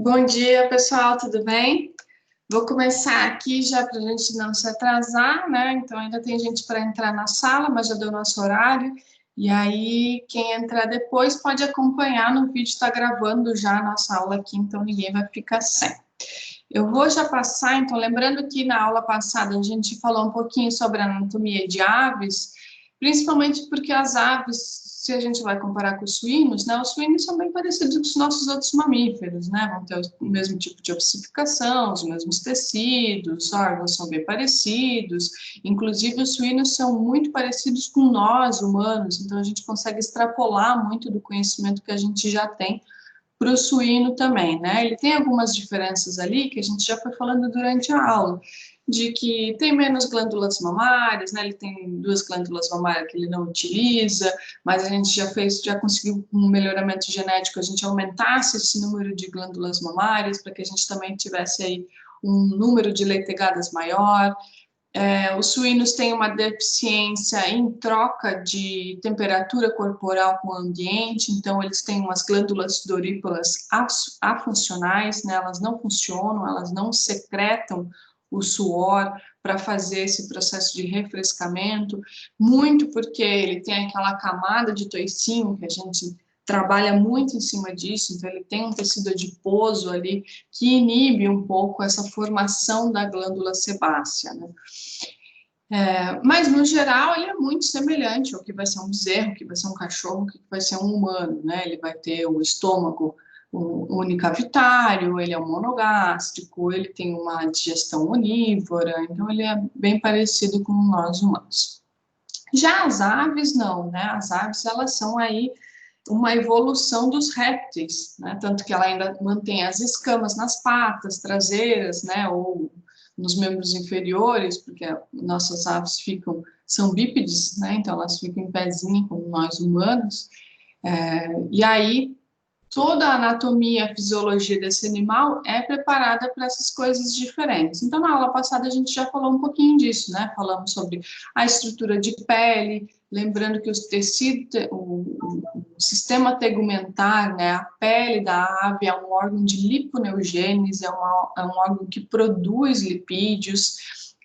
Bom dia, pessoal, tudo bem? Vou começar aqui já para a gente não se atrasar, né? Então, ainda tem gente para entrar na sala, mas já deu nosso horário. E aí, quem entrar depois pode acompanhar no vídeo, está gravando já a nossa aula aqui, então ninguém vai ficar sem. Eu vou já passar, então, lembrando que na aula passada a gente falou um pouquinho sobre a anatomia de aves, principalmente porque as aves, se a gente vai comparar com os suínos, né, os suínos são bem parecidos com os nossos outros mamíferos, né, vão ter o mesmo tipo de ossificação, os mesmos tecidos, os órgãos são bem parecidos, inclusive os suínos são muito parecidos com nós, humanos, então a gente consegue extrapolar muito do conhecimento que a gente já tem para o suíno também, né? Ele tem algumas diferenças ali que a gente já foi falando durante a aula, de que tem menos glândulas mamárias, né? Ele tem 2 glândulas mamárias que ele não utiliza, mas a gente já conseguiu com um melhoramento genético, a gente aumentasse esse número de glândulas mamárias para que a gente também tivesse aí um número de leitegadas maior. Os suínos têm uma deficiência em troca de temperatura corporal com o ambiente, então eles têm umas glândulas sudoríparas afuncionais, né? Elas não funcionam, elas não secretam o suor para fazer esse processo de refrescamento, muito porque ele tem aquela camada de toicinho que a gente trabalha muito em cima disso, então ele tem um tecido adiposo ali que inibe um pouco essa formação da glândula sebácea, né? Mas, no geral, ele é muito semelhante ao que vai ser um bezerro, que vai ser um cachorro, que vai ser um humano, né? Ele vai ter o estômago unicavitário, ele é um monogástrico, ele tem uma digestão onívora, então ele é bem parecido com nós humanos. Já as aves, não, né? As aves, elas são aí uma evolução dos répteis, né? Tanto que ela ainda mantém as escamas nas patas traseiras, né? Ou nos membros inferiores, porque nossas aves são bípedes, né? Então elas ficam em pezinho como nós humanos. E aí toda a anatomia, a fisiologia desse animal é preparada para essas coisas diferentes. Então, na aula passada, a gente já falou um pouquinho disso, né? Falamos sobre a estrutura de pele, lembrando que o sistema tegumentar, né? A pele da ave é um órgão de liponeogênese, é um órgão que produz lipídios,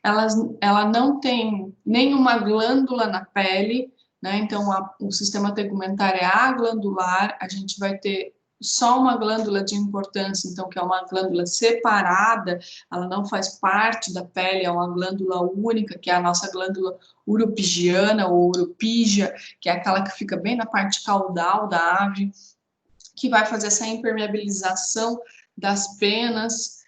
ela não tem nenhuma glândula na pele, né? Então, o sistema tegumentar é aglandular, a gente vai ter só uma glândula de importância, então, que é uma glândula separada, ela não faz parte da pele, é uma glândula única, que é a nossa glândula uropigiana ou uropígia, que é aquela que fica bem na parte caudal da ave, que vai fazer essa impermeabilização das penas.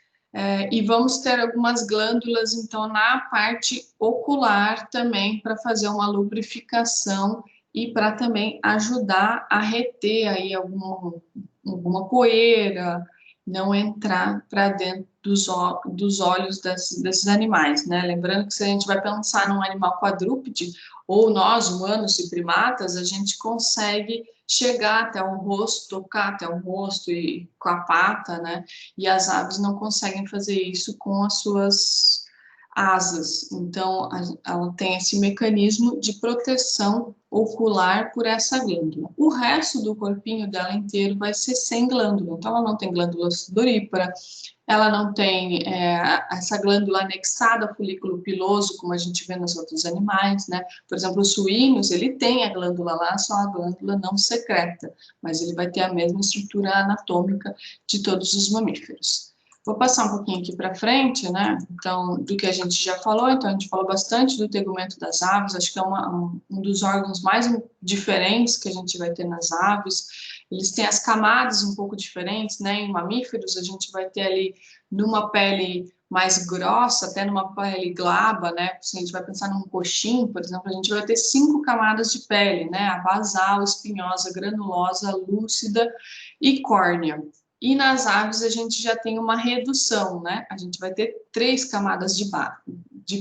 E vamos ter algumas glândulas, então, na parte ocular também, para fazer uma lubrificação e para também ajudar a reter aí alguma poeira, não entrar para dentro dos olhos desses animais, né? Lembrando que se a gente vai pensar num animal quadrúpede, ou nós, humanos e primatas, a gente consegue chegar até o rosto, tocar até o rosto e com a pata, né? E as aves não conseguem fazer isso com as suas asas. Então, ela tem esse mecanismo de proteção ocular por essa glândula. O resto do corpinho dela inteiro vai ser sem glândula. Então, ela não tem glândula sudorípara, ela não tem essa glândula anexada ao folículo piloso, como a gente vê nos outros animais, né? Por exemplo, os suínos, ele tem a glândula lá, só a glândula não secreta, mas ele vai ter a mesma estrutura anatômica de todos os mamíferos. Vou passar um pouquinho aqui para frente, né? Então, do que a gente já falou, então a gente falou bastante do tegumento das aves, acho que é um dos órgãos mais diferentes que a gente vai ter nas aves. Eles têm as camadas um pouco diferentes, né? Em mamíferos, a gente vai ter ali numa pele mais grossa, até numa pele glaba, né? Se a gente vai pensar num coxim, por exemplo, a gente vai ter 5 camadas de pele, né? A basal, espinhosa, granulosa, lúcida e córnea. E nas aves a gente já tem uma redução, né? A gente vai ter 3 camadas de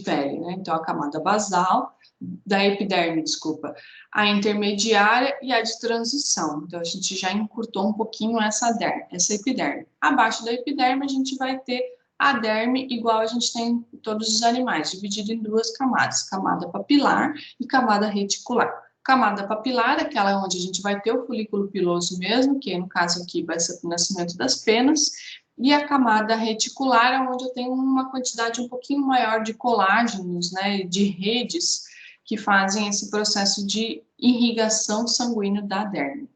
pele, né? Então, a camada basal, da epiderme, desculpa, a intermediária e a de transição. Então, a gente já encurtou um pouquinho essa epiderme. Abaixo da epiderme, a gente vai ter a derme, igual a gente tem em todos os animais, dividido em 2 camadas, camada papilar e camada reticular. Camada papilar, aquela onde a gente vai ter o folículo piloso mesmo, que no caso aqui vai ser o nascimento das penas, E a camada reticular é onde eu tenho uma quantidade um pouquinho maior de colágenos, né, de redes que fazem esse processo de irrigação sanguínea da derme.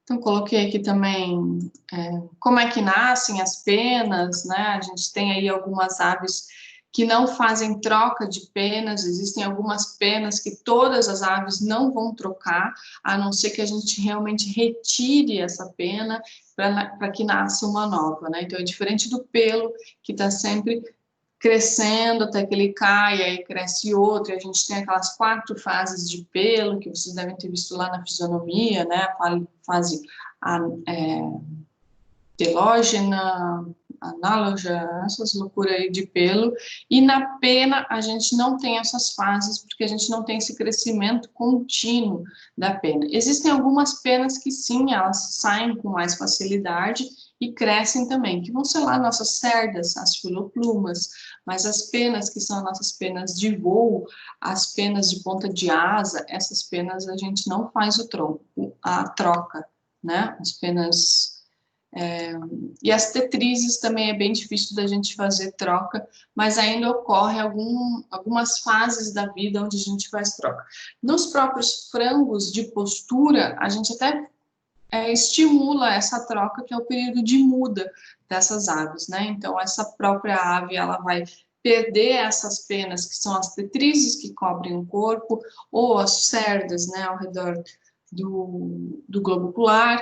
Então, coloquei aqui também como é que nascem as penas, né? A gente tem aí algumas aves que não fazem troca de penas, existem algumas penas que todas as aves não vão trocar, a não ser que a gente realmente retire essa pena para que nasça uma nova, né? Então, é diferente do pelo, que está sempre crescendo até que ele cai, aí cresce outro, e a gente tem aquelas 4 fases de pelo, que vocês devem ter visto lá na fisionomia, né? A fase telógena, análoga, essas loucuras aí de pelo, e na pena a gente não tem essas fases, porque a gente não tem esse crescimento contínuo da pena. Existem algumas penas que sim, elas saem com mais facilidade e crescem também, que vão ser lá nossas cerdas, as filoplumas, mas as penas que são nossas penas de voo, as penas de ponta de asa, essas penas a gente não faz a troca, né? As penas e as tetrizes também é bem difícil da gente fazer troca, mas ainda ocorre algumas fases da vida onde a gente faz troca. Nos próprios frangos de postura, a gente até estimula essa troca, que é o período de muda dessas aves, né? Então, essa própria ave, ela vai perder essas penas, que são as tetrizes que cobrem o corpo, ou as cerdas, né, ao redor do globo ocular,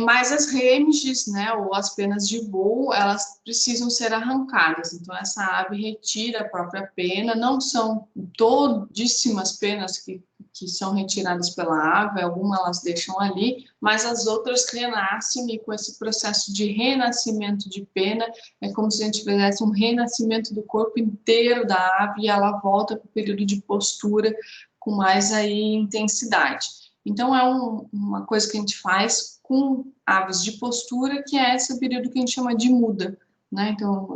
mas as remiges, né, ou as penas de voo, elas precisam ser arrancadas. Então, essa ave retira a própria pena. Não são todíssimas penas que são retiradas pela ave, algumas elas deixam ali, mas as outras renascem, e com esse processo de renascimento de pena, é como se a gente fizesse um renascimento do corpo inteiro da ave, e ela volta para o período de postura com mais aí intensidade. Então, é uma coisa que a gente faz com aves de postura, que é esse período que a gente chama de muda, né? Então,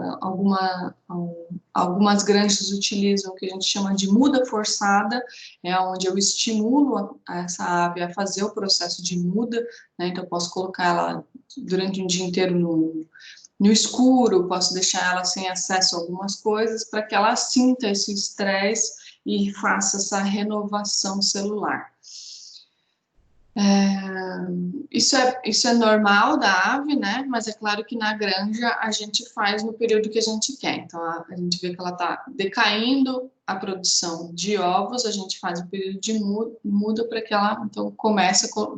algumas granjas utilizam o que a gente chama de muda forçada, é onde eu estimulo essa ave a fazer o processo de muda, né? Então, eu posso colocar ela durante um dia inteiro no escuro, posso deixar ela sem acesso a algumas coisas, para que ela sinta esse estresse e faça essa renovação celular. Isso é normal da ave, né? Mas é claro que na granja a gente faz no período que a gente quer. Então, a gente vê que ela está decaindo a produção de ovos, a gente faz o período de muda para que ela, então,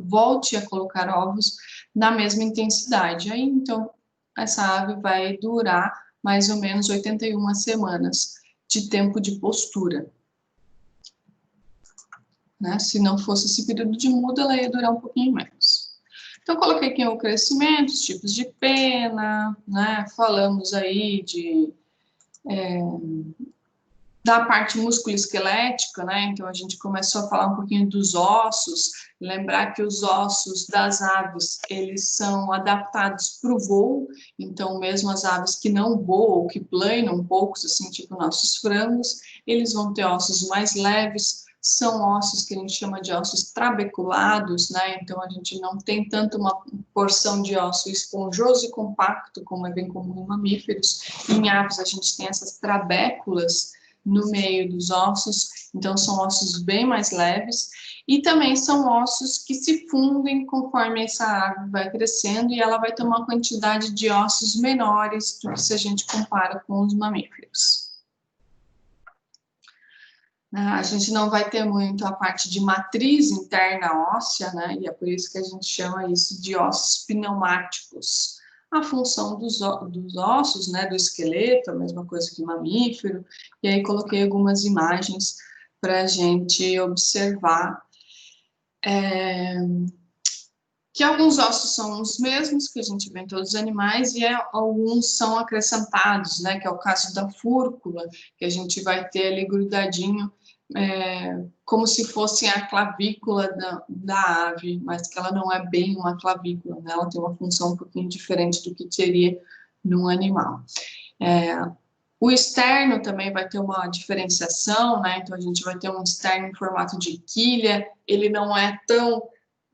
volte a colocar ovos na mesma intensidade. Aí, então, essa ave vai durar mais ou menos 81 semanas de tempo de postura. Né? Se não fosse esse período de muda, ela ia durar um pouquinho menos. Então, coloquei aqui o crescimento, os tipos de pena, né? Falamos aí da parte musculoesquelética, né? Então, a gente começou a falar um pouquinho dos ossos, lembrar que os ossos das aves, eles são adaptados para o voo, então, mesmo as aves que não voam, que planam poucos, assim, tipo nossos frangos, eles vão ter ossos mais leves, são ossos que a gente chama de ossos trabeculados, né? Então, a gente não tem tanto uma porção de osso esponjoso e compacto, como é bem comum em mamíferos. Em aves, a gente tem essas trabéculas no meio dos ossos, então são ossos bem mais leves, e também são ossos que se fundem conforme essa ave vai crescendo, e ela vai ter uma quantidade de ossos menores do que se a gente compara com os mamíferos. A gente não vai ter muito a parte de matriz interna óssea, né? E é por isso que a gente chama isso de ossos pneumáticos. A função dos ossos, né, do esqueleto, a mesma coisa que mamífero, e aí coloquei algumas imagens para a gente observar que alguns ossos são os mesmos que a gente vê em todos os animais e alguns são acrescentados, né, que é o caso da fúrcula, que a gente vai ter ali grudadinho, como se fosse a clavícula da ave, mas que ela não é bem uma clavícula, né, ela tem uma função um pouquinho diferente do que teria num animal. O externo também vai ter uma diferenciação, né, então a gente vai ter um externo em formato de quilha, ele não é tão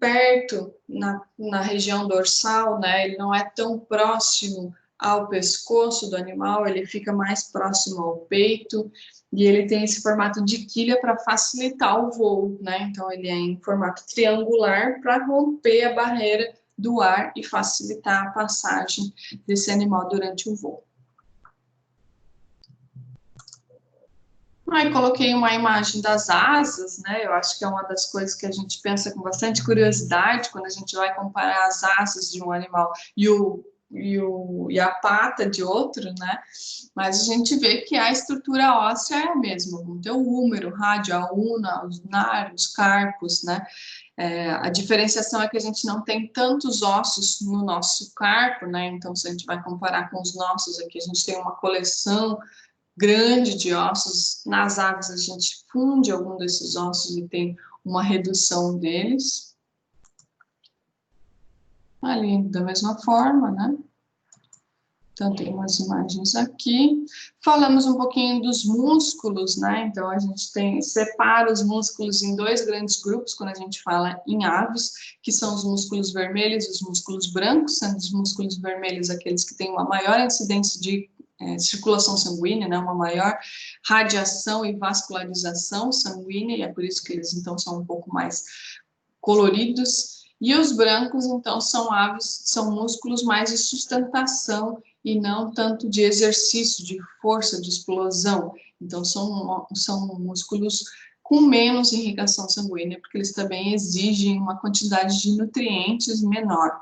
perto na região dorsal, né? Ele não é tão próximo ao pescoço do animal, ele fica mais próximo ao peito, e ele tem esse formato de quilha para facilitar o voo, né? Então, ele é em formato triangular para romper a barreira do ar e facilitar a passagem desse animal durante o voo. Aí coloquei uma imagem das asas, né? Eu acho que é uma das coisas que a gente pensa com bastante curiosidade quando a gente vai comparar as asas de um animal e a pata de outro, né? Mas a gente vê que a estrutura óssea é a mesma, vão ter o húmero, rádio, a una, os nários, os carpos, né? A diferenciação é que a gente não tem tantos ossos no nosso carpo, né? Então, se a gente vai comparar com os nossos aqui, a gente tem uma coleção grande de ossos. Nas aves, a gente funde algum desses ossos e tem uma redução deles. Ali, da mesma forma, né? Então, tem umas imagens aqui. Falamos um pouquinho dos músculos, né? Então, a gente separa os músculos em dois grandes grupos, quando a gente fala em aves, que são os músculos vermelhos e os músculos brancos, sendo os músculos vermelhos aqueles que têm uma maior incidência de circulação sanguínea, né? Uma maior radiação e vascularização sanguínea, e é por isso que eles, então, são um pouco mais coloridos. E os brancos, então, são aves, são músculos mais de sustentação e não tanto de exercício, de força, de explosão. Então, são músculos com menos irrigação sanguínea, porque eles também exigem uma quantidade de nutrientes menor.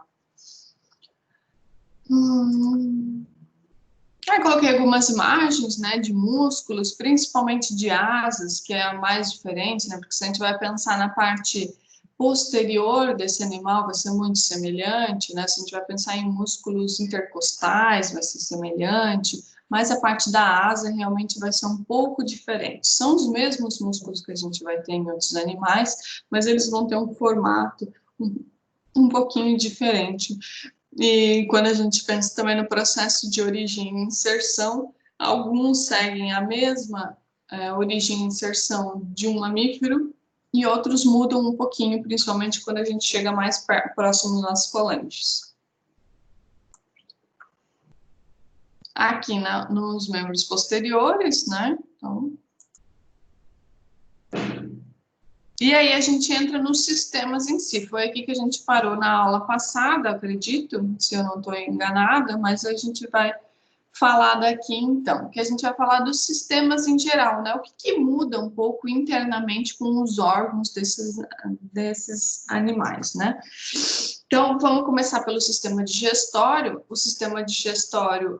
Aí coloquei algumas imagens, né, de músculos, principalmente de asas, que é a mais diferente, né, porque se a gente vai pensar na parte posterior desse animal, vai ser muito semelhante, né, se a gente vai pensar em músculos intercostais, vai ser semelhante, mas a parte da asa realmente vai ser um pouco diferente. São os mesmos músculos que a gente vai ter em outros animais, mas eles vão ter um formato um pouquinho diferente. E quando a gente pensa também no processo de origem e inserção, alguns seguem a mesma origem e inserção de um mamífero e outros mudam um pouquinho, principalmente quando a gente chega mais próximo das falanges. Aqui nos membros posteriores, né? Então, e aí a gente entra nos sistemas em si. Foi aqui que a gente parou na aula passada, acredito, se eu não estou enganada, mas a gente vai falar daqui então, que a gente vai falar dos sistemas em geral, né? O que muda um pouco internamente com os órgãos desses animais, né? Então, vamos começar pelo sistema digestório. O sistema digestório,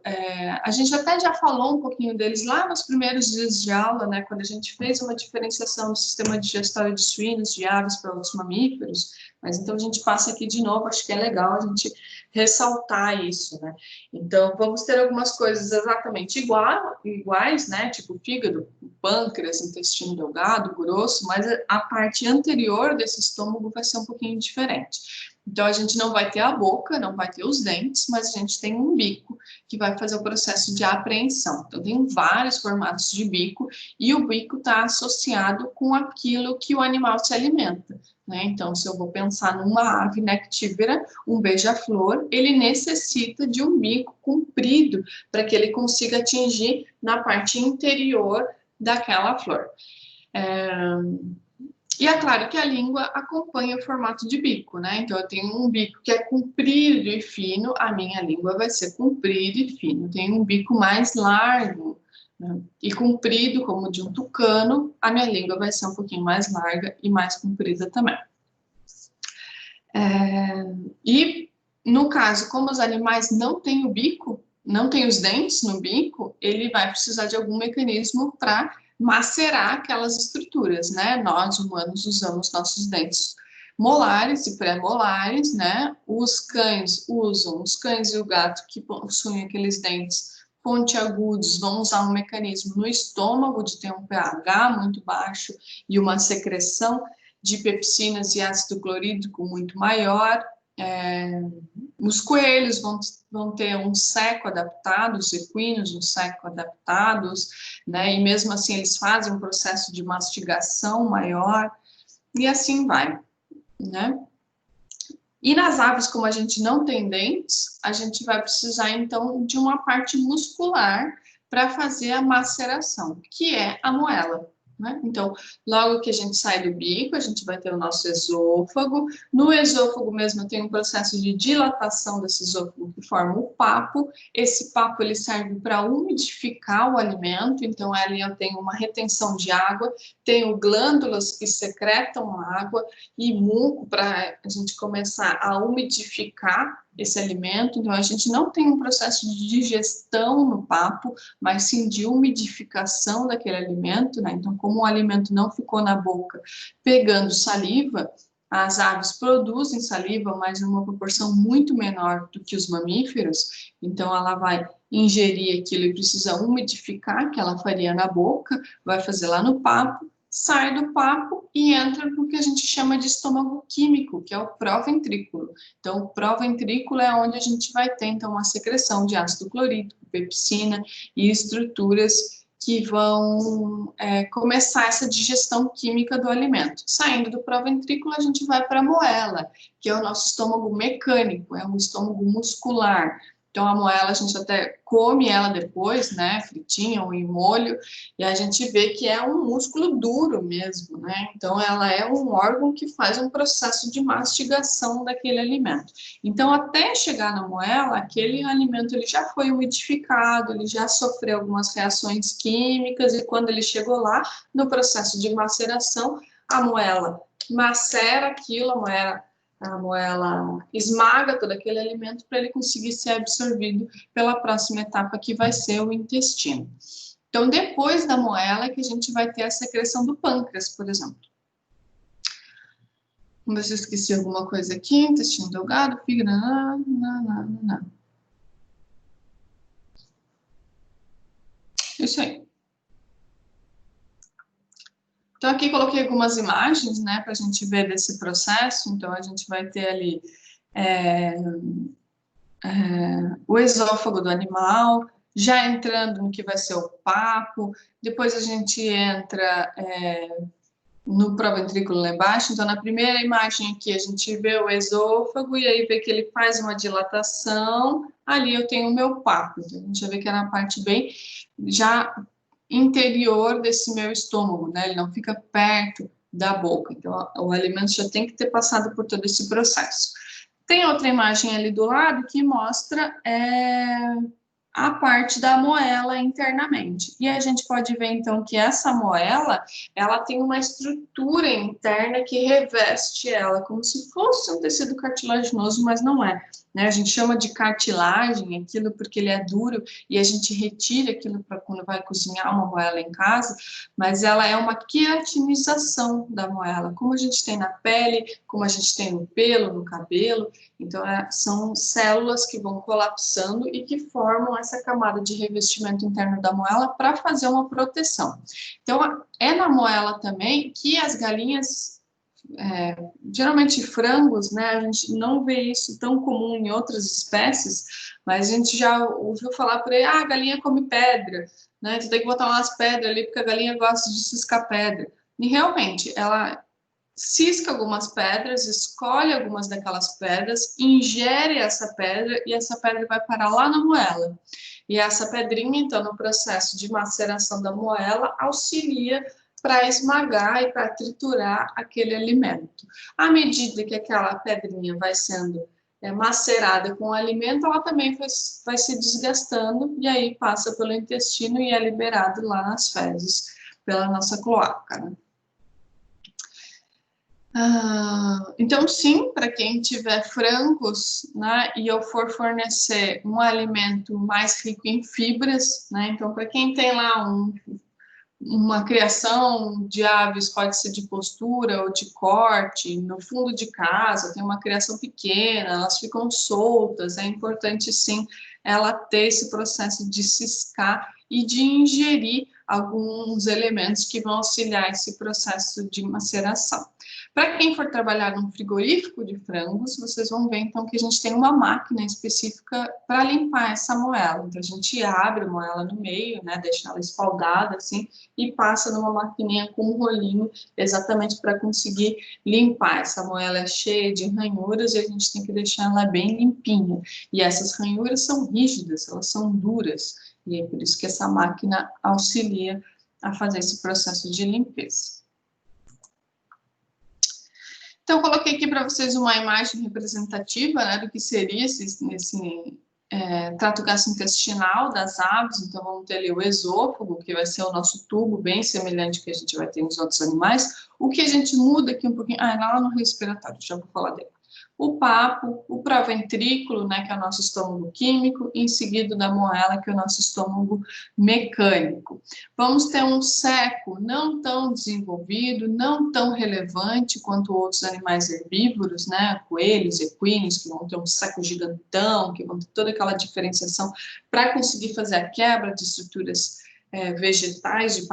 a gente até já falou um pouquinho deles lá nos primeiros dias de aula, né? Quando a gente fez uma diferenciação do sistema digestório de suínos, de aves para outros mamíferos, mas então a gente passa aqui de novo, acho que é legal a gente ressaltar isso, né? Então, vamos ter algumas coisas exatamente iguais, né? Tipo fígado, pâncreas, intestino delgado, grosso, mas a parte anterior desse estômago vai ser um pouquinho diferente. Então, a gente não vai ter a boca, não vai ter os dentes, mas a gente tem um bico que vai fazer o processo de apreensão. Então, tem vários formatos de bico e o bico está associado com aquilo que o animal se alimenta, né? Então, se eu vou pensar numa ave nectívora, um beija-flor, ele necessita de um bico comprido para que ele consiga atingir na parte interior daquela flor. E é claro que a língua acompanha o formato de bico, né? Então, eu tenho um bico que é comprido e fino, a minha língua vai ser comprida e fina. Eu tenho um bico mais largo, né, e comprido, como o de um tucano, a minha língua vai ser um pouquinho mais larga e mais comprida também. E, no caso, como os animais não têm o bico, não têm os dentes no bico, ele vai precisar de algum mecanismo para macerar aquelas estruturas, né? Nós, humanos, usamos nossos dentes molares e pré-molares, né? Os cães e o gato que possuem aqueles dentes pontiagudos vão usar um mecanismo no estômago de ter um pH muito baixo e uma secreção de pepsinas e ácido clorídrico muito maior. Os coelhos vão ter um seco adaptado, os equinos um seco adaptados, né? E mesmo assim eles fazem um processo de mastigação maior, e assim vai, né? E nas aves, como a gente não tem dentes, a gente vai precisar, então, de uma parte muscular para fazer a maceração, que é a moela, né? Então, logo que a gente sai do bico, a gente vai ter o nosso esôfago. No esôfago mesmo tem um processo de dilatação desse esôfago que forma o papo. Esse papo ele serve para umidificar o alimento, então ali eu tenho uma retenção de água, tenho glândulas que secretam água e muco para a gente começar a umidificar esse alimento. Então, a gente não tem um processo de digestão no papo, mas sim de umidificação daquele alimento, né? Então, como o alimento não ficou na boca pegando saliva, as aves produzem saliva, mas numa proporção muito menor do que os mamíferos. Então, ela vai ingerir aquilo e precisa umidificar, que ela faria na boca, vai fazer lá no papo, sai do papo e entra no que a gente chama de estômago químico, que é o proventrículo. Então, o proventrículo é onde a gente vai ter, então, uma secreção de ácido clorídrico, pepsina e estruturas que vão começar essa digestão química do alimento. Saindo do proventrículo, a gente vai para a moela, que é o nosso estômago mecânico, é um estômago muscular. Então, a moela, a gente até come ela depois, né, fritinha ou em molho, e a gente vê que é um músculo duro mesmo, né? Então, ela é um órgão que faz um processo de mastigação daquele alimento. Então, até chegar na moela, aquele alimento ele já foi umidificado, ele já sofreu algumas reações químicas, e quando ele chegou lá, no processo de maceração, a moela macera aquilo, a moela esmaga todo aquele alimento para ele conseguir ser absorvido pela próxima etapa, que vai ser o intestino. Então, depois da moela é que a gente vai ter a secreção do pâncreas, por exemplo. Vamos ver se eu esqueci alguma coisa aqui. Intestino delgado, fígado... Isso aí. Então, aqui coloquei algumas imagens, né, para a gente ver desse processo. Então, a gente vai ter ali o esôfago do animal, já entrando no que vai ser o papo, depois a gente entra no proventrículo lá embaixo. Então, na primeira imagem aqui, a gente vê o esôfago e aí vê que ele faz uma dilatação. Ali eu tenho o meu papo. Então, a gente já vê que é na parte bem já interior desse meu estômago, né? Ele não fica perto da boca. Então, o alimento já tem que ter passado por todo esse processo. Tem outra imagem ali do lado que mostra a parte da moela internamente. E a gente pode ver, então, que essa moela, ela tem uma estrutura interna que reveste ela, como se fosse um tecido cartilaginoso, mas não é. Né? A gente chama de cartilagem aquilo porque ele é duro e a gente retira aquilo para quando vai cozinhar uma moela em casa, mas ela é uma queratinização da moela, como a gente tem na pele, como a gente tem no pelo, no cabelo. Então, são células que vão colapsando e que formam essa camada de revestimento interno da moela para fazer uma proteção. Então, é na moela também que as galinhas, geralmente frangos, né, a gente não vê isso tão comum em outras espécies, mas a gente já ouviu falar por aí, a galinha come pedra, né, tu tem que botar umas pedras ali porque a galinha gosta de ciscar pedra. E realmente, ela cisca algumas pedras, escolhe algumas daquelas pedras, ingere essa pedra e essa pedra vai parar lá na moela. E essa pedrinha, então, no processo de maceração da moela, auxilia para esmagar e para triturar aquele alimento. À medida que aquela pedrinha vai sendo macerada com o alimento, ela também vai se desgastando e aí passa pelo intestino e é liberado lá nas fezes, pela nossa cloaca, né? Então, sim, para quem tiver frangos, né, e eu for fornecer um alimento mais rico em fibras, né, então para quem tem lá uma criação de aves, pode ser de postura ou de corte, no fundo de casa, tem uma criação pequena, elas ficam soltas, é importante sim ela ter esse processo de ciscar e de ingerir alguns elementos que vão auxiliar esse processo de maceração. Para quem for trabalhar num frigorífico de frangos, vocês vão ver, então, que a gente tem uma máquina específica para limpar essa moela. Então, a gente abre a moela no meio, né, deixa ela espaldada, assim, e passa numa maquininha com um rolinho, exatamente para conseguir limpar. Essa moela é cheia de ranhuras e a gente tem que deixar ela bem limpinha. E essas ranhuras são rígidas, elas são duras, e é por isso que essa máquina auxilia a fazer esse processo de limpeza. Então, coloquei aqui para vocês uma imagem representativa, né, do que seria esse trato gastrointestinal das aves. Então, vamos ter ali o esôfago, que vai ser o nosso tubo, bem semelhante ao que a gente vai ter nos outros animais. O que a gente muda aqui um pouquinho... lá no respiratório, já vou falar dele. O papo, o proventrículo, né, que é o nosso estômago químico, e em seguida da moela, que é o nosso estômago mecânico. Vamos ter um seco não tão desenvolvido, não tão relevante quanto outros animais herbívoros, né, coelhos, equinos, que vão ter um seco gigantão, que vão ter toda aquela diferenciação para conseguir fazer a quebra de estruturas vegetais, de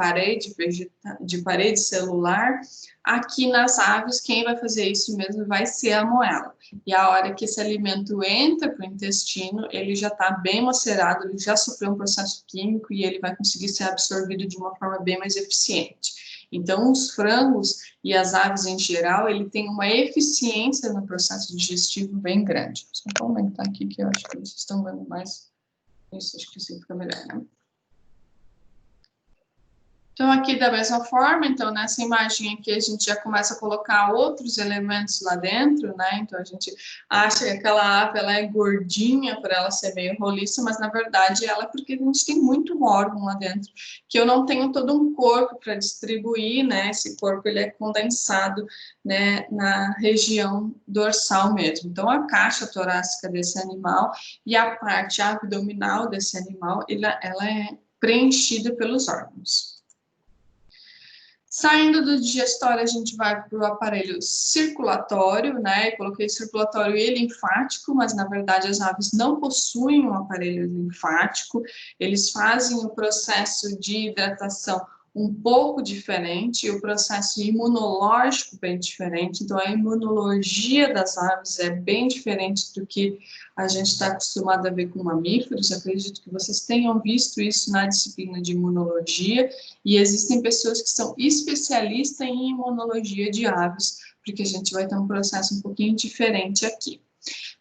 parede celular. Aqui nas aves, quem vai fazer isso mesmo vai ser a moela. E a hora que esse alimento entra para o intestino, ele já está bem macerado, ele já sofreu um processo químico e ele vai conseguir ser absorvido de uma forma bem mais eficiente. Então, os frangos e as aves em geral, ele tem uma eficiência no processo digestivo bem grande. Vou aumentar aqui, que eu acho que vocês estão vendo mais. Isso, acho que assim fica melhor, né? Então, aqui da mesma forma, então, nessa imagem aqui, a gente já começa a colocar outros elementos lá dentro, né? Então, a gente acha que aquela ave, ela é gordinha para ela ser meio roliça, mas, na verdade, ela é porque a gente tem muito órgão lá dentro, que eu não tenho todo um corpo para distribuir, né? Esse corpo, ele é condensado, né, na região dorsal mesmo. Então, a caixa torácica desse animal e a parte abdominal desse animal, ela é preenchida pelos órgãos. Saindo do digestório, a gente vai para o aparelho circulatório, né? Eu coloquei circulatório e linfático, mas na verdade as aves não possuem um aparelho linfático, eles fazem o processo de hidratação um pouco diferente, o processo imunológico bem diferente, então a imunologia das aves é bem diferente do que a gente está acostumado a ver com mamíferos. Acredito que vocês tenham visto isso na disciplina de imunologia, e existem pessoas que são especialistas em imunologia de aves, porque a gente vai ter um processo um pouquinho diferente aqui.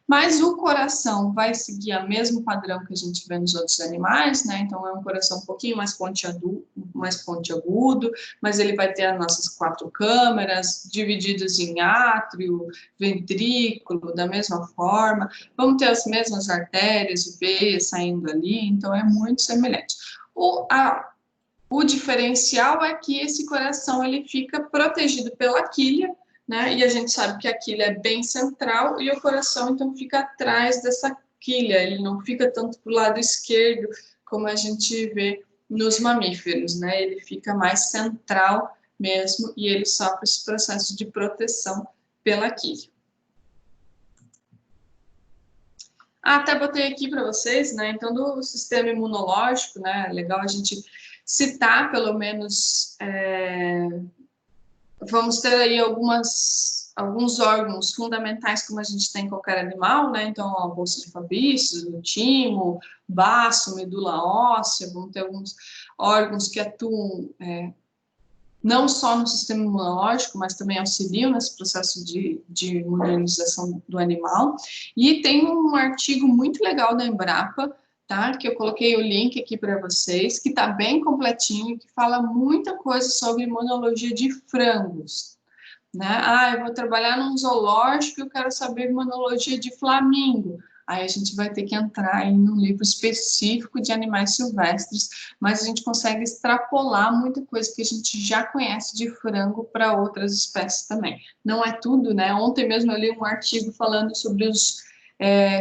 Mas o coração vai seguir o mesmo padrão que a gente vê nos outros animais, né? Então, é um coração um pouquinho mais pontiagudo, mas ele vai ter as nossas 4 câmaras, divididas em átrio, ventrículo, da mesma forma. Vamos ter as mesmas artérias e veias saindo ali, então é muito semelhante. O diferencial é que esse coração, ele fica protegido pela quilha, né? E a gente sabe que a quilha é bem central e o coração, então, fica atrás dessa quilha, ele não fica tanto para o lado esquerdo, como a gente vê nos mamíferos, né? Ele fica mais central mesmo e ele sofre esse processo de proteção pela quilha. Até botei aqui para vocês, né? Então, do sistema imunológico, né? É legal a gente citar, pelo menos, vamos ter aí alguns órgãos fundamentais, como a gente tem em qualquer animal, né? Então, a bolsa de Fabry, o timo, baço, medula óssea, vamos ter alguns órgãos que atuam não só no sistema imunológico, mas também auxiliam nesse processo de imunização do animal. E tem um artigo muito legal da Embrapa, tá? Que eu coloquei o link aqui para vocês, que está bem completinho, que fala muita coisa sobre imunologia de frangos, né? Eu vou trabalhar num zoológico e eu quero saber imunologia de flamingo. Aí a gente vai ter que entrar em um livro específico de animais silvestres, mas a gente consegue extrapolar muita coisa que a gente já conhece de frango para outras espécies também. Não é tudo, né? Ontem mesmo eu li um artigo falando sobre os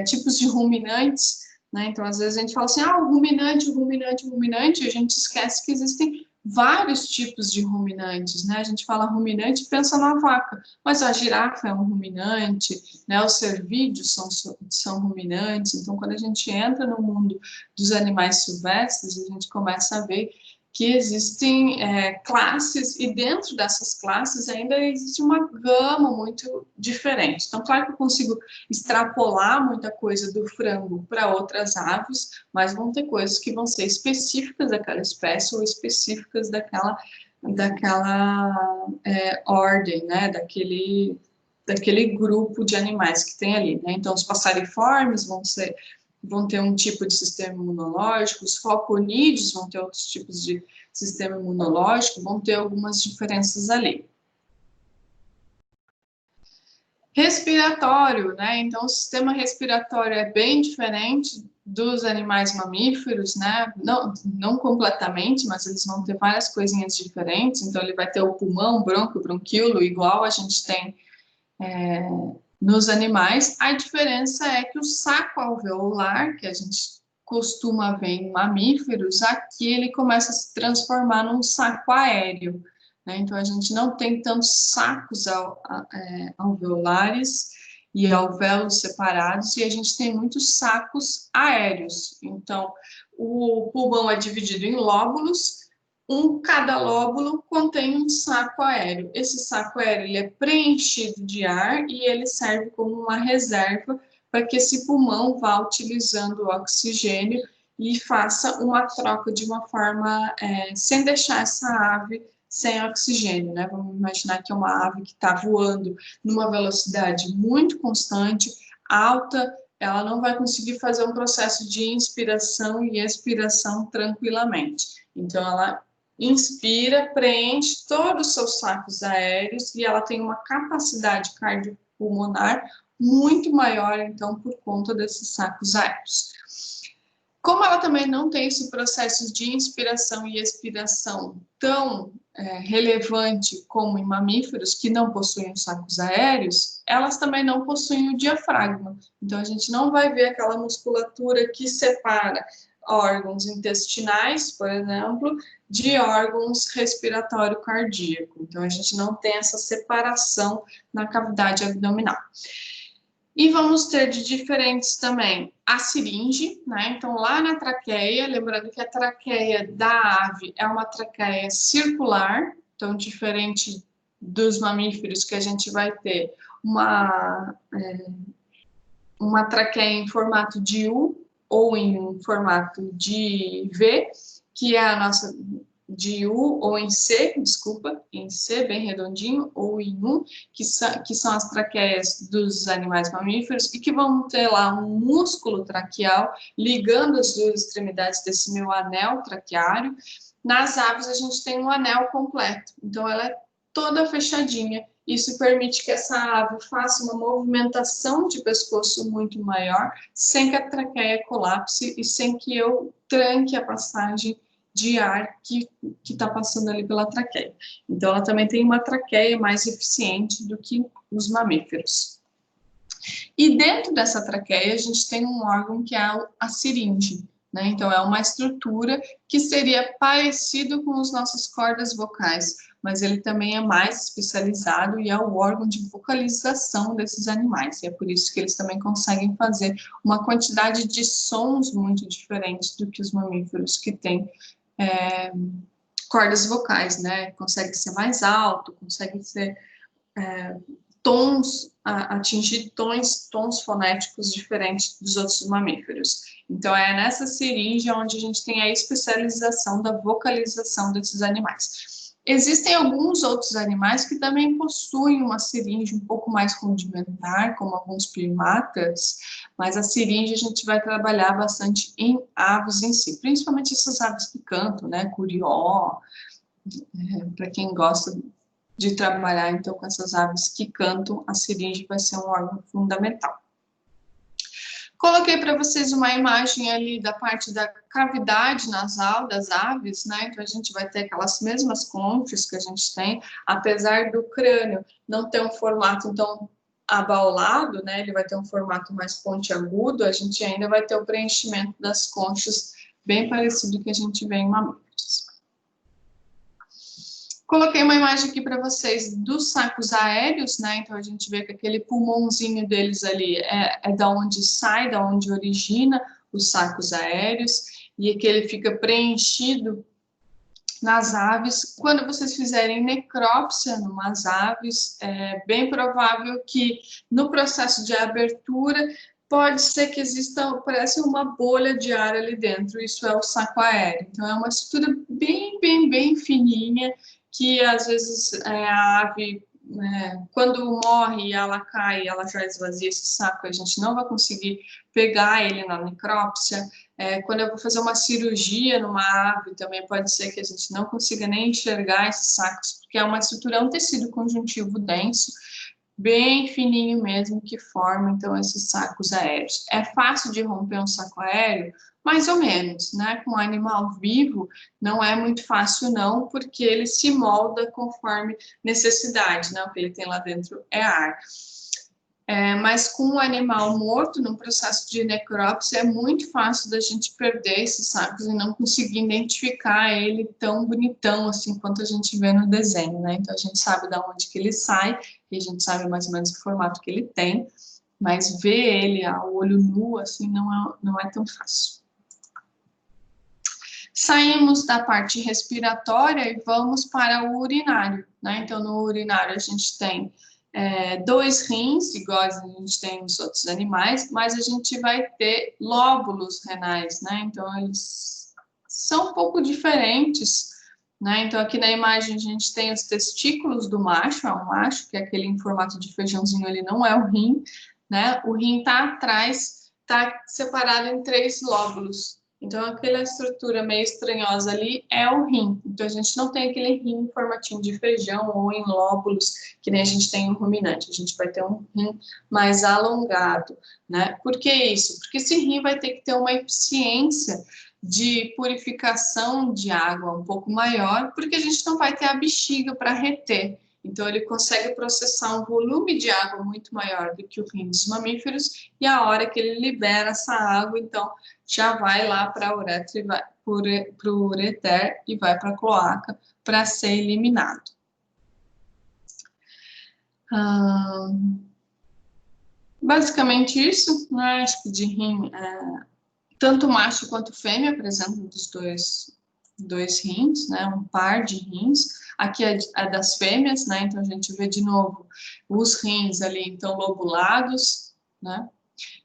tipos de ruminantes, né? Então, às vezes a gente fala assim, o ruminante, e a gente esquece que existem vários tipos de ruminantes, né? A gente fala ruminante e pensa na vaca, mas a girafa é um ruminante, né? Os cervídeos são ruminantes. Então, quando a gente entra no mundo dos animais silvestres, a gente começa a ver que existem classes, e dentro dessas classes ainda existe uma gama muito diferente. Então, claro que eu consigo extrapolar muita coisa do frango para outras aves, mas vão ter coisas que vão ser específicas daquela espécie ou específicas daquela ordem, né, daquele grupo de animais que tem ali, né? Então, os passeriformes vão ter um tipo de sistema imunológico, os falconídeos vão ter outros tipos de sistema imunológico, vão ter algumas diferenças ali. Respiratório, né? Então, o sistema respiratório é bem diferente dos animais mamíferos, né? Não completamente, mas eles vão ter várias coisinhas diferentes. Então, ele vai ter o pulmão, bronquíolo, igual a gente tem nos animais. A diferença é que o saco alveolar, que a gente costuma ver em mamíferos, aqui ele começa a se transformar num saco aéreo, né? Então, a gente não tem tantos sacos alveolares e alvéolos separados, e a gente tem muitos sacos aéreos. Então, o pulmão é dividido em lóbulos, cada lóbulo contém um saco aéreo. Esse saco aéreo ele é preenchido de ar e ele serve como uma reserva para que esse pulmão vá utilizando o oxigênio e faça uma troca de uma forma sem deixar essa ave sem oxigênio, né? Vamos imaginar que é uma ave que está voando numa velocidade muito constante, alta, ela não vai conseguir fazer um processo de inspiração e expiração tranquilamente. Então, ela inspira, preenche todos os seus sacos aéreos e ela tem uma capacidade cardiopulmonar muito maior, então, por conta desses sacos aéreos. Como ela também não tem esse processo de inspiração e expiração tão relevante como em mamíferos que não possuem os sacos aéreos, elas também não possuem o diafragma. Então, a gente não vai ver aquela musculatura que separa órgãos intestinais, por exemplo, de órgãos respiratório cardíaco. Então, a gente não tem essa separação na cavidade abdominal. E vamos ter de diferentes também a siringe, né? Então, lá na traqueia, lembrando que a traqueia da ave é uma traqueia circular, então, diferente dos mamíferos, que a gente vai ter uma traqueia em formato de U ou em formato de V, que é a nossa de U, ou em C, desculpa, em C, bem redondinho, ou em U, que são as traqueias dos animais mamíferos, e que vão ter lá um músculo traqueal ligando as duas extremidades desse meu anel traqueário. Nas aves, a gente tem um anel completo, então ela é toda fechadinha. Isso permite que essa ave faça uma movimentação de pescoço muito maior, sem que a traqueia colapse e sem que eu tranque a passagem de ar que está passando ali pela traqueia. Então, ela também tem uma traqueia mais eficiente do que os mamíferos. E dentro dessa traqueia, a gente tem um órgão que é a siringe, né? Então, é uma estrutura que seria parecido com as nossas cordas vocais, mas ele também é mais especializado e é o órgão de vocalização desses animais. E é por isso que eles também conseguem fazer uma quantidade de sons muito diferentes do que os mamíferos que têm cordas vocais, né? Consegue ser mais alto, consegue ser atingir tons fonéticos diferentes dos outros mamíferos. Então, é nessa siringe onde a gente tem a especialização da vocalização desses animais. Existem alguns outros animais que também possuem uma siringe um pouco mais rudimentar, como alguns primatas, mas a siringe a gente vai trabalhar bastante em aves em si, principalmente essas aves que cantam, né, curió, para quem gosta de trabalhar, então, com essas aves que cantam, a siringe vai ser um órgão fundamental. Coloquei para vocês uma imagem ali da parte da cavidade nasal das aves, né? Então, a gente vai ter aquelas mesmas conchas que a gente tem, apesar do crânio não ter um formato, então, abaulado, né? Ele vai ter um formato mais pontiagudo, a gente ainda vai ter o preenchimento das conchas bem parecido que a gente vê em mamíferos. Coloquei uma imagem aqui para vocês dos sacos aéreos, né? Então, a gente vê que aquele pulmãozinho deles ali é da onde sai, da onde origina os sacos aéreos, e que ele fica preenchido nas aves, quando vocês fizerem necrópsia numas aves, é bem provável que no processo de abertura pode ser que exista, parece uma bolha de ar ali dentro, isso é o saco aéreo. Então, é uma estrutura bem fininha, que às vezes a ave, quando morre e ela cai, ela já esvazia esse saco, a gente não vai conseguir pegar ele na necrópsia. Quando eu vou fazer uma cirurgia numa ave, também pode ser que a gente não consiga nem enxergar esses sacos, porque é uma estrutura, é um tecido conjuntivo denso, bem fininho mesmo, que forma, então, esses sacos aéreos. É fácil de romper um saco aéreo? Mais ou menos, né? Com um animal vivo, não é muito fácil, não, porque ele se molda conforme necessidade, né? O que ele tem lá dentro é ar. Mas com o animal morto, no processo de necrópsia, é muito fácil da gente perder esses sacos e não conseguir identificar ele tão bonitão assim quanto a gente vê no desenho, né? Então a gente sabe de onde que ele sai, e a gente sabe mais ou menos o formato que ele tem, mas ver ele a olho nu assim não é tão fácil. Saímos da parte respiratória e vamos para o urinário, né? Então no urinário a gente tem 2 rins, iguais a gente tem nos outros animais, mas a gente vai ter lóbulos renais, né? Então, eles são um pouco diferentes, né? Então, aqui na imagem a gente tem os testículos do macho, é um macho, que é aquele em formato de feijãozinho, ele não é o rim, né? O rim tá atrás, tá separado em 3 lóbulos. Então, aquela estrutura meio estranhosa ali é o rim. Então, a gente não tem aquele rim em formatinho de feijão ou em lóbulos, que nem a gente tem no ruminante. A gente vai ter um rim mais alongado, né? Por que isso? Porque esse rim vai ter que ter uma eficiência de purificação de água um pouco maior, porque a gente não vai ter a bexiga para reter. Então, ele consegue processar um volume de água muito maior do que o rim dos mamíferos, e a hora que ele libera essa água, então, já vai lá para a uretra e vai para o ureter e vai para a cloaca para ser eliminado. Basicamente isso, né? Acho que de rim, tanto macho quanto fêmea apresentam dos dois rins, né? Um par de rins. Aqui é das fêmeas, né? Então a gente vê de novo os rins ali, então lobulados, né?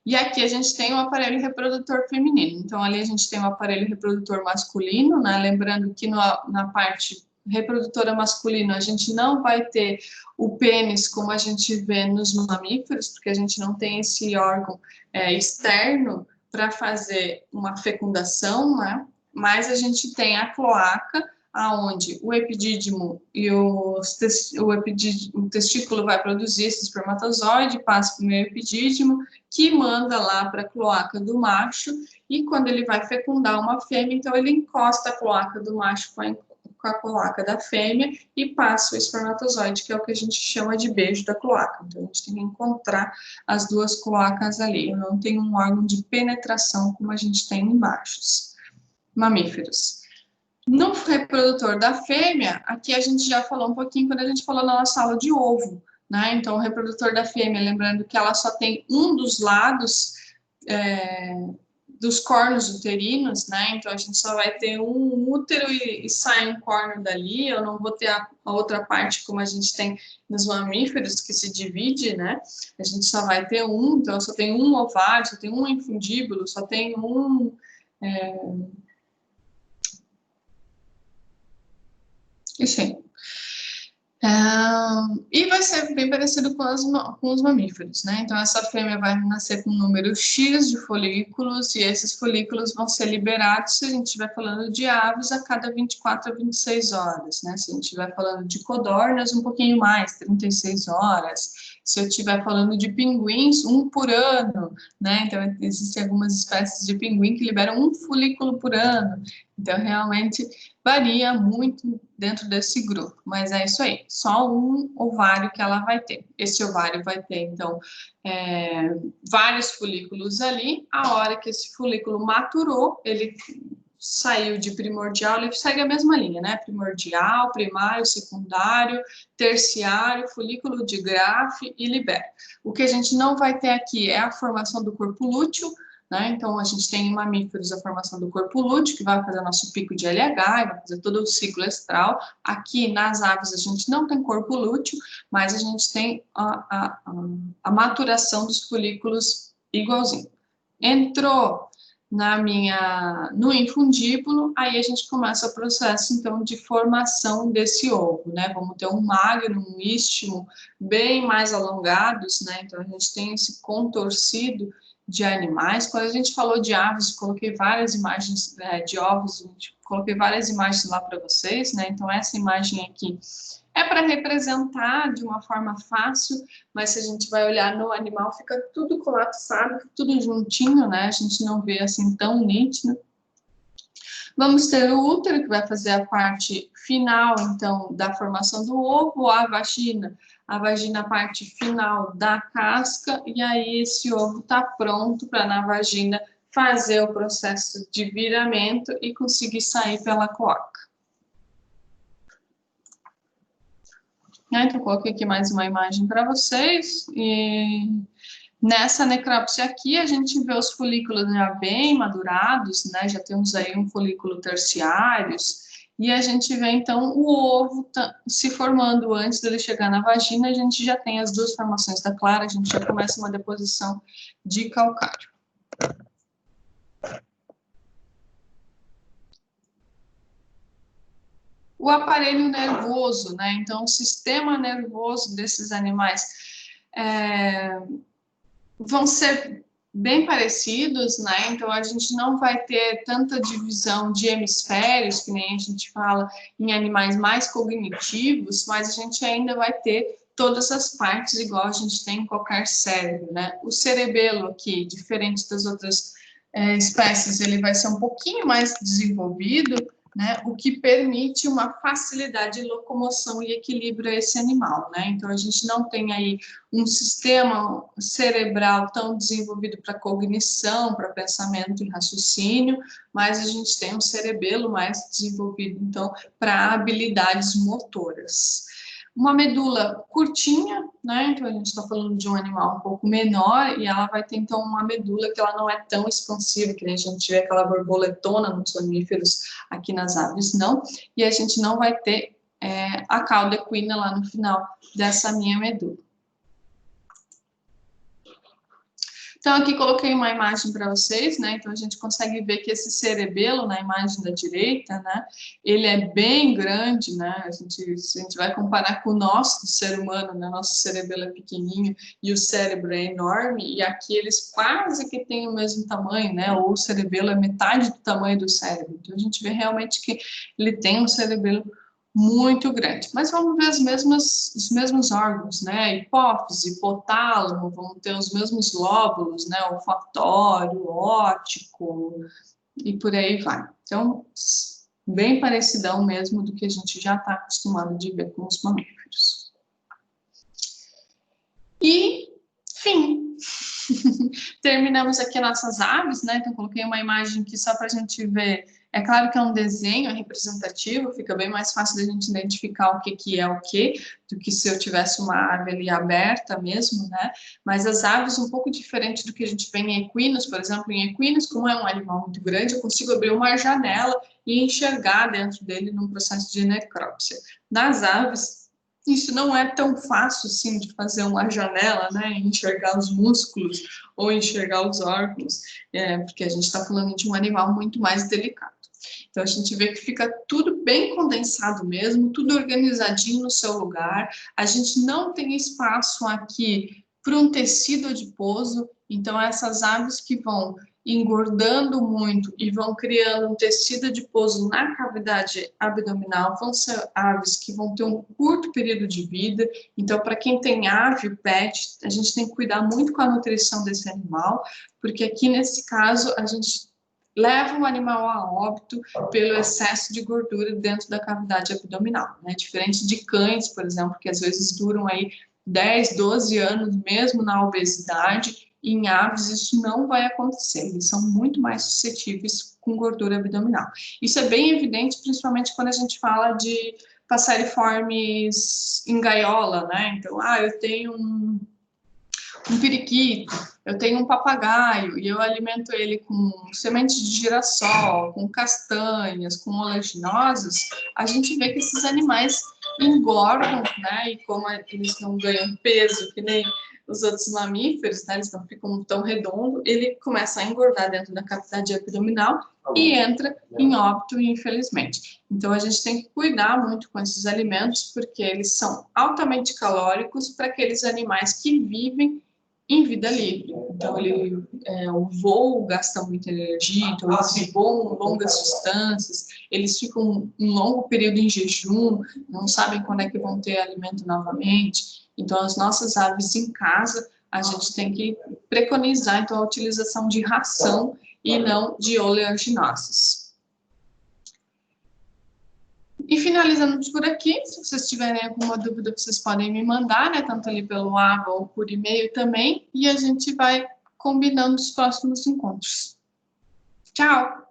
E aqui a gente tem o aparelho reprodutor feminino. Então, ali a gente tem o aparelho reprodutor masculino, né? Lembrando que na parte reprodutora masculina a gente não vai ter o pênis como a gente vê nos mamíferos, porque a gente não tem esse órgão externo para fazer uma fecundação, né? Mas a gente tem a cloaca, aonde o epidídimo e o testículo vai produzir esse espermatozoide, passa para o meu epidídimo, que manda lá para a cloaca do macho, e quando ele vai fecundar uma fêmea, então ele encosta a cloaca do macho com a cloaca da fêmea e passa o espermatozoide, que é o que a gente chama de beijo da cloaca. Então a gente tem que encontrar as duas cloacas ali. Eu não tenho um órgão de penetração como a gente tem em machos mamíferos. No reprodutor da fêmea, aqui a gente já falou um pouquinho quando a gente falou na nossa aula de ovo, né? Então, o reprodutor da fêmea, lembrando que ela só tem um dos lados dos cornos uterinos, né? Então, a gente só vai ter um útero e sai um corno dali. Eu não vou ter a outra parte como a gente tem nos mamíferos, que se divide, né? A gente só vai ter um, então só tem um ovário, só tem um infundíbulo, só tem um... Enfim. E vai ser bem parecido com os mamíferos, né? Então, essa fêmea vai nascer com um número X de folículos, e esses folículos vão ser liberados, se a gente estiver falando de aves, a cada 24 a 26 horas, né? Se a gente estiver falando de codornas, um pouquinho mais, 36 horas. Se eu estiver falando de pinguins, um por ano, né? Então, existem algumas espécies de pinguim que liberam um folículo por ano. Então, realmente varia muito dentro desse grupo, mas é isso aí, só um ovário que ela vai ter. Esse ovário vai ter, então, vários folículos ali. A hora que esse folículo maturou, ele saiu de primordial, ele segue a mesma linha, né? Primordial, primário, secundário, terciário, folículo de Graafi e libera. O que a gente não vai ter aqui é a formação do corpo lúteo, né? Então, a gente tem em mamíferos a formação do corpo lúteo, que vai fazer nosso pico de LH, vai fazer todo o ciclo estral. Aqui, nas aves, a gente não tem corpo lúteo, mas a gente tem a maturação dos folículos igualzinho. Entrou no infundíbulo, aí a gente começa o processo, então, de formação desse ovo, né? Vamos ter um magno, um istmo bem mais alongados, né? Então, a gente tem esse contorcido de animais. Quando a gente falou de aves, coloquei várias imagens de ovos, coloquei várias imagens lá para vocês, né? Então, essa imagem aqui é para representar de uma forma fácil, mas se a gente vai olhar no animal, fica tudo colapsado, tudo juntinho, né? A gente não vê assim tão nítido. Vamos ter o útero, que vai fazer a parte final, então, da formação do ovo, a vagina a parte final da casca, e aí esse ovo está pronto para na vagina fazer o processo de viramento e conseguir sair pela cloaca. Então, coloquei aqui mais uma imagem para vocês. E nessa necrópsia aqui, a gente vê os folículos já bem madurados, né? Já temos aí um folículo terciários. E a gente vê, então, o ovo se formando antes dele chegar na vagina. A gente já tem as duas formações da clara, a gente já começa uma deposição de calcário. O aparelho nervoso, né? Então, o sistema nervoso desses animais vão ser bem parecidos, né? Então, a gente não vai ter tanta divisão de hemisférios, que nem a gente fala em animais mais cognitivos, mas a gente ainda vai ter todas as partes igual a gente tem em qualquer cérebro, né? O cerebelo aqui, diferente das outras espécies, ele vai ser um pouquinho mais desenvolvido, né, o que permite uma facilidade de locomoção e equilíbrio a esse animal, né? Então, a gente não tem aí um sistema cerebral tão desenvolvido para cognição, para pensamento e raciocínio, mas a gente tem um cerebelo mais desenvolvido, então, para habilidades motoras. Uma medula curtinha, né? Então, a gente está falando de um animal um pouco menor e ela vai ter, então, uma medula que ela não é tão expansiva, que a gente vê aquela borboletona nos mamíferos, aqui nas aves não, e a gente não vai ter a cauda equina lá no final dessa minha medula. Então, aqui coloquei uma imagem para vocês, né? Então, a gente consegue ver que esse cerebelo, na imagem da direita, né? Ele é bem grande, né? Se a gente vai comparar com o nosso, do ser humano, né? Nosso cerebelo é pequenininho e o cérebro é enorme, e aqui eles quase que têm o mesmo tamanho, né? Ou o cerebelo é metade do tamanho do cérebro. Então, a gente vê realmente que ele tem um cerebelo muito grande. Mas vamos ver os mesmos órgãos, né? Hipófise, hipotálamo, vão ter os mesmos lóbulos, né? Olfatório, óptico e por aí vai. Então, bem parecidão mesmo do que a gente já está acostumado de ver com os mamíferos. E, fim. Terminamos aqui nossas aves, né? Então, coloquei uma imagem aqui só para a gente ver. É claro que é um desenho representativo, fica bem mais fácil da gente identificar o que é o que, do que se eu tivesse uma ave ali aberta mesmo, né? Mas as aves, um pouco diferente do que a gente vê em equinos, por exemplo, em equinos, como é um animal muito grande, eu consigo abrir uma janela e enxergar dentro dele num processo de necrópsia. Nas aves, isso não é tão fácil, assim, de fazer uma janela, né, enxergar os músculos ou enxergar os órgãos, porque a gente está falando de um animal muito mais delicado. Então, a gente vê que fica tudo bem condensado mesmo, tudo organizadinho no seu lugar. A gente não tem espaço aqui para um tecido adiposo, então essas aves que vão engordando muito e vão criando um tecido adiposo na cavidade abdominal, vão ser aves que vão ter um curto período de vida. Então, para quem tem ave, pet, a gente tem que cuidar muito com a nutrição desse animal, porque aqui nesse caso a gente leva o animal a óbito pelo excesso de gordura dentro da cavidade abdominal, né? Diferente de cães, por exemplo, que às vezes duram aí 10, 12 anos mesmo na obesidade. Em aves isso não vai acontecer, eles são muito mais suscetíveis com gordura abdominal. Isso é bem evidente, principalmente quando a gente fala de passeriformes em gaiola, né? Então, eu tenho um periquito, eu tenho um papagaio e eu alimento ele com semente de girassol, com castanhas, com oleaginosas, a gente vê que esses animais engordam, né? E como eles não ganham peso, que nem os outros mamíferos, né? Eles não ficam tão redondos, ele começa a engordar dentro da cavidade abdominal e entra em óbito, infelizmente. Então, a gente tem que cuidar muito com esses alimentos, porque eles são altamente calóricos para aqueles animais que vivem em vida livre. Então, o voo gasta muita energia, então eles voam longas distâncias, eles ficam um longo período em jejum, não sabem quando é que vão ter alimento novamente. Então, as nossas aves em casa, a gente tem que preconizar então, a utilização de ração e não de oleaginosas. E finalizando por aqui, se vocês tiverem alguma dúvida, vocês podem me mandar, né, tanto ali pelo AVA ou por e-mail também, e a gente vai combinando os próximos encontros. Tchau!